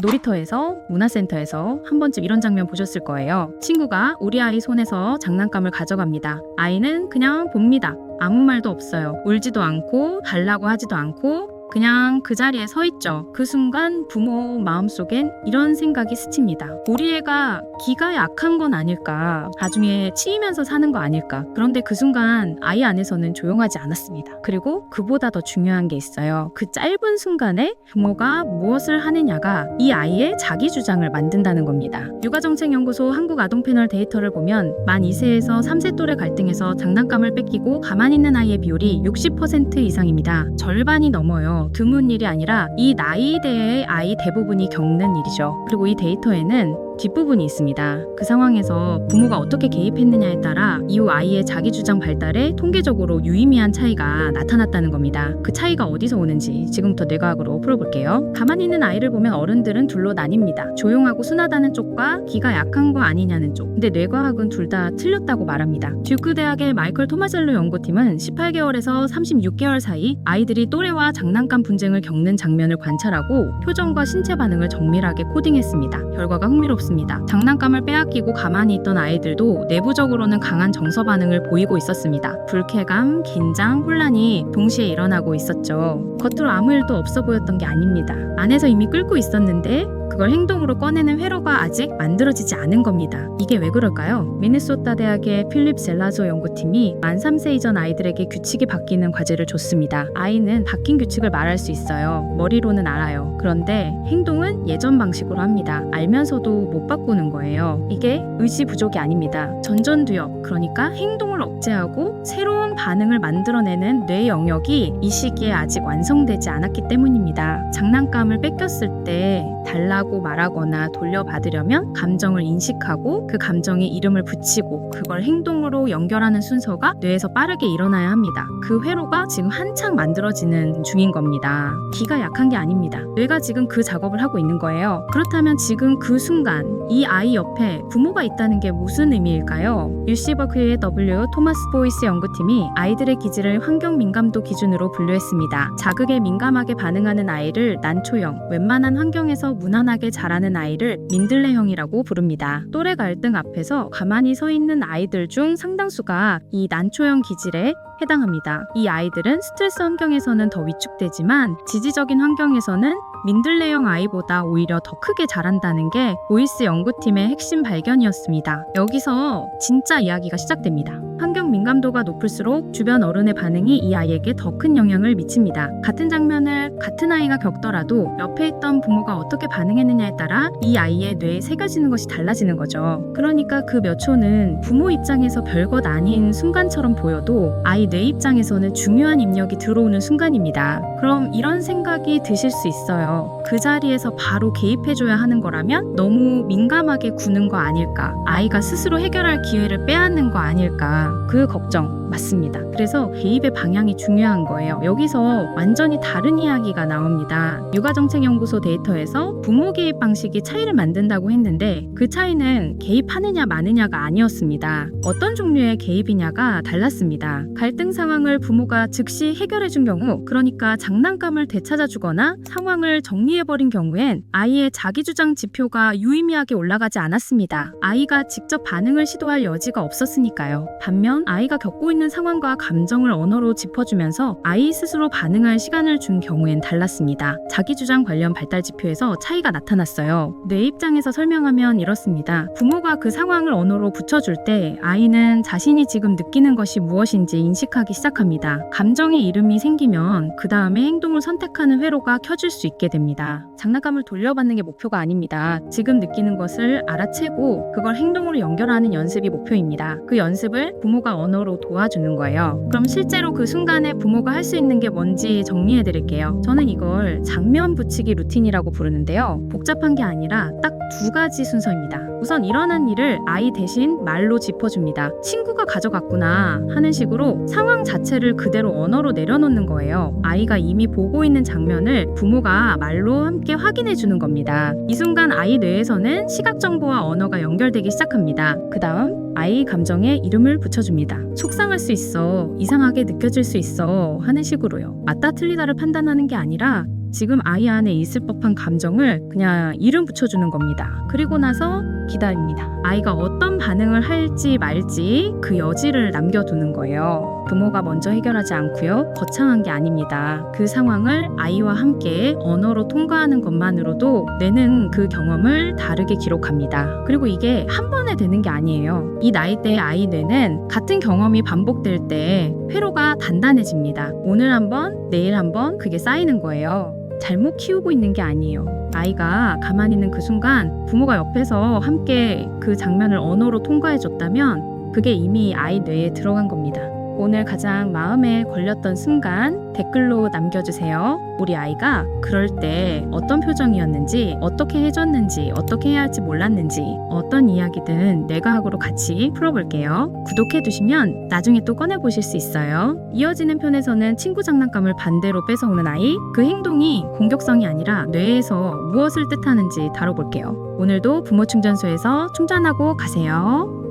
놀이터에서, 문화센터에서 한 번쯤 이런 장면 보셨을 거예요. 친구가 우리 아이 손에서 장난감을 가져갑니다. 아이는 그냥 봅니다. 아무 말도 없어요. 울지도 않고 달라고 하지도 않고 그냥 그 자리에 서 있죠. 그 순간 부모 마음속엔 이런 생각이 스칩니다. 우리 애가 기가 약한 건 아닐까? 나중에 치이면서 사는 거 아닐까? 그런데 그 순간 아이 안에서는 조용하지 않았습니다. 그리고 그보다 더 중요한 게 있어요. 그 짧은 순간에 부모가 무엇을 하느냐가 이 아이의 자기 주장을 만든다는 겁니다. 육아정책연구소 한국아동패널 데이터를 보면 만 2세에서 3세 또래 갈등에서 장난감을 뺏기고 가만히 있는 아이의 비율이 60% 이상입니다. 절반이 넘어요. 드문 일이 아니라 이 나이대의 아이 대부분이 겪는 일이죠. 그리고 이 데이터에는 뒷부분이 있습니다. 그 상황에서 부모가 어떻게 개입했느냐에 따라 이후 아이의 자기주장 발달에 통계적으로 유의미한 차이가 나타났다는 겁니다. 그 차이가 어디서 오는지 지금부터 뇌과학으로 풀어볼게요. 가만히 있는 아이를 보면 어른들은 둘로 나뉩니다. 조용하고 순하다는 쪽과 기가 약한 거 아니냐는 쪽. 근데 뇌과학은 둘 다 틀렸다고 말합니다. 듀크 대학의 마이클 토마젤로 연구팀은 18개월에서 36개월 사이 아이들이 또래와 장난감 분쟁을 겪는 장면을 관찰하고 표정과 신체 반응을 정밀하게 코딩했습니다. 결과가 흥미롭습니다. 장난감을 빼앗기고 가만히 있던 아이들도 내부적으로는 강한 정서 반응을 보이고 있었습니다. 불쾌감, 긴장, 혼란이 동시에 일어나고 있었죠. 겉으로 아무 일도 없어 보였던 게 아닙니다. 안에서 이미 끓고 있었는데 그걸 행동으로 꺼내는 회로가 아직 만들어지지 않은 겁니다. 이게 왜 그럴까요? 미네소타 대학의 필립 젤라조 연구팀이 만 3세 이전 아이들에게 규칙이 바뀌는 과제를 줬습니다. 아이는 바뀐 규칙을 말할 수 있어요. 머리로는 알아요. 그런데 행동은 예전 방식으로 합니다. 알면서도 못 바꾸는 거예요. 이게 의지 부족이 아닙니다. 전전두엽, 그러니까 행동을 억제하고 새로운 반응을 만들어내는 뇌 영역이 이 시기에 아직 완성되지 않았기 때문입니다. 장난감을 뺏겼을 때 달라고 말하거나 돌려받으려면 감정을 인식하고 그 감정에 이름을 붙이고 그걸 행동으로 연결하는 순서가 뇌에서 빠르게 일어나야 합니다. 그 회로가 지금 한창 만들어지는 중인 겁니다. 기가 약한 게 아닙니다. 뇌가 지금 그 작업을 하고 있는 거예요. 그렇다면 지금 그 순간 이 아이 옆에 부모가 있다는 게 무슨 의미일까요? UC 버클리의 W 토마스 보이스 연구팀이 아이들의 기질을 환경 민감도 기준으로 분류했습니다. 자극에 민감하게 반응하는 아이를 난초형, 웬만한 환경에서 무난하게 자라는 아이를 민들레형이라고 부릅니다. 또래 갈등 앞에서 가만히 서 있는 아이들 중 상당수가 이 난초형 기질에 해당합니다. 이 아이들은 스트레스 환경에서는 더 위축되지만 지지적인 환경에서는 민들레형 아이보다 오히려 더 크게 자란다는 게 보이스 연구팀의 핵심 발견이었습니다. 여기서 진짜 이야기가 시작됩니다. 환경 민감도가 높을수록 주변 어른의 반응이 이 아이에게 더 큰 영향을 미칩니다. 같은 장면을 같은 아이가 겪더라도 옆에 있던 부모가 어떻게 반응했느냐에 따라 이 아이의 뇌에 새겨지는 것이 달라지는 거죠. 그러니까 그 몇 초는 부모 입장에서 별것 아닌 순간처럼 보여도 아이 뇌 입장에서는 중요한 입력이 들어오는 순간입니다. 그럼 이런 생각이 드실 수 있어요. 그 자리에서 바로 개입해줘야 하는 거라면 너무 민감하게 구는 거 아닐까? 아이가 스스로 해결할 기회를 빼앗는 거 아닐까? 그 걱정 맞습니다. 그래서 개입의 방향이 중요한 거예요. 여기서 완전히 다른 이야기가 나옵니다. 육아정책연구소 데이터에서 부모 개입 방식이 차이를 만든다고 했는데 그 차이는 개입하느냐 마느냐가 아니었습니다. 어떤 종류의 개입이냐가 달랐습니다. 갈등 상황을 부모가 즉시 해결해준 경우, 그러니까 장난감을 되찾아주거나 상황을 정리해버린 경우엔 아이의 자기주장 지표가 유의미하게 올라가지 않았습니다. 아이가 직접 반응을 시도할 여지가 없었으니까요. 반면 아이가 겪고 있는 상황과 감정을 언어로 짚어주면서 아이 스스로 반응할 시간을 준 경우엔 달랐습니다. 자기주장 관련 발달 지표에서 차이가 나타났어요. 뇌 입장에서 설명하면 이렇습니다. 부모가 그 상황을 언어로 붙여줄 때 아이는 자신이 지금 느끼는 것이 무엇인지 인식하기 시작합니다. 감정의 이름이 생기면 그 다음에 행동을 선택하는 회로가 켜질 수 있게 됩니다. 장난감을 돌려받는 게 목표가 아닙니다. 지금 느끼는 것을 알아채고 그걸 행동으로 연결하는 연습이 목표입니다. 그 연습을 부모가 언어로 도와주는 거예요. 그럼 실제로 그 순간에 부모가 할 수 있는 게 뭔지 정리해 드릴게요. 저는 이걸 장면 붙이기 루틴이라고 부르는데요. 복잡한 게 아니라 딱 두 가지 순서입니다. 우선 일어난 일을 아이 대신 말로 짚어줍니다. 친구가 가져갔구나 하는 식으로 상황 자체를 그대로 언어로 내려놓는 거예요. 아이가 이미 보고 있는 장면을 부모가 말로 함께 확인해 주는 겁니다. 이 순간 아이 뇌에서는 시각 정보와 언어가 연결되기 시작합니다. 그 다음 아이 감정에 이름을 붙여줍니다. 속상할 수 있어, 이상하게 느껴질 수 있어 하는 식으로요. 맞다 틀리다를 판단하는 게 아니라 지금 아이 안에 있을 법한 감정을 그냥 이름 붙여주는 겁니다. 그리고 나서 기다립니다. 아이가 어떤 반응을 할지 말지 그 여지를 남겨두는 거예요. 부모가 먼저 해결하지 않고요. 거창한 게 아닙니다. 그 상황을 아이와 함께 언어로 통과하는 것만으로도 뇌는 그 경험을 다르게 기록합니다. 그리고 이게 한 번에 되는 게 아니에요. 이 나이대의 아이 뇌는 같은 경험이 반복될 때 회로가 단단해집니다. 오늘 한 번, 내일 한 번 그게 쌓이는 거예요. 잘못 키우고 있는 게 아니에요. 아이가 가만히 있는 그 순간 부모가 옆에서 함께 그 장면을 언어로 통과해 줬다면 그게 이미 아이 뇌에 들어간 겁니다. 오늘 가장 마음에 걸렸던 순간 댓글로 남겨주세요. 우리 아이가 그럴 때 어떤 표정이었는지, 어떻게 해줬는지, 어떻게 해야 할지 몰랐는지, 어떤 이야기든 뇌과학으로 같이 풀어볼게요. 구독해두시면 나중에 또 꺼내보실 수 있어요. 이어지는 편에서는 친구 장난감을 반대로 뺏어오는 아이, 그 행동이 공격성이 아니라 뇌에서 무엇을 뜻하는지 다뤄볼게요. 오늘도 부모 충전소에서 충전하고 가세요.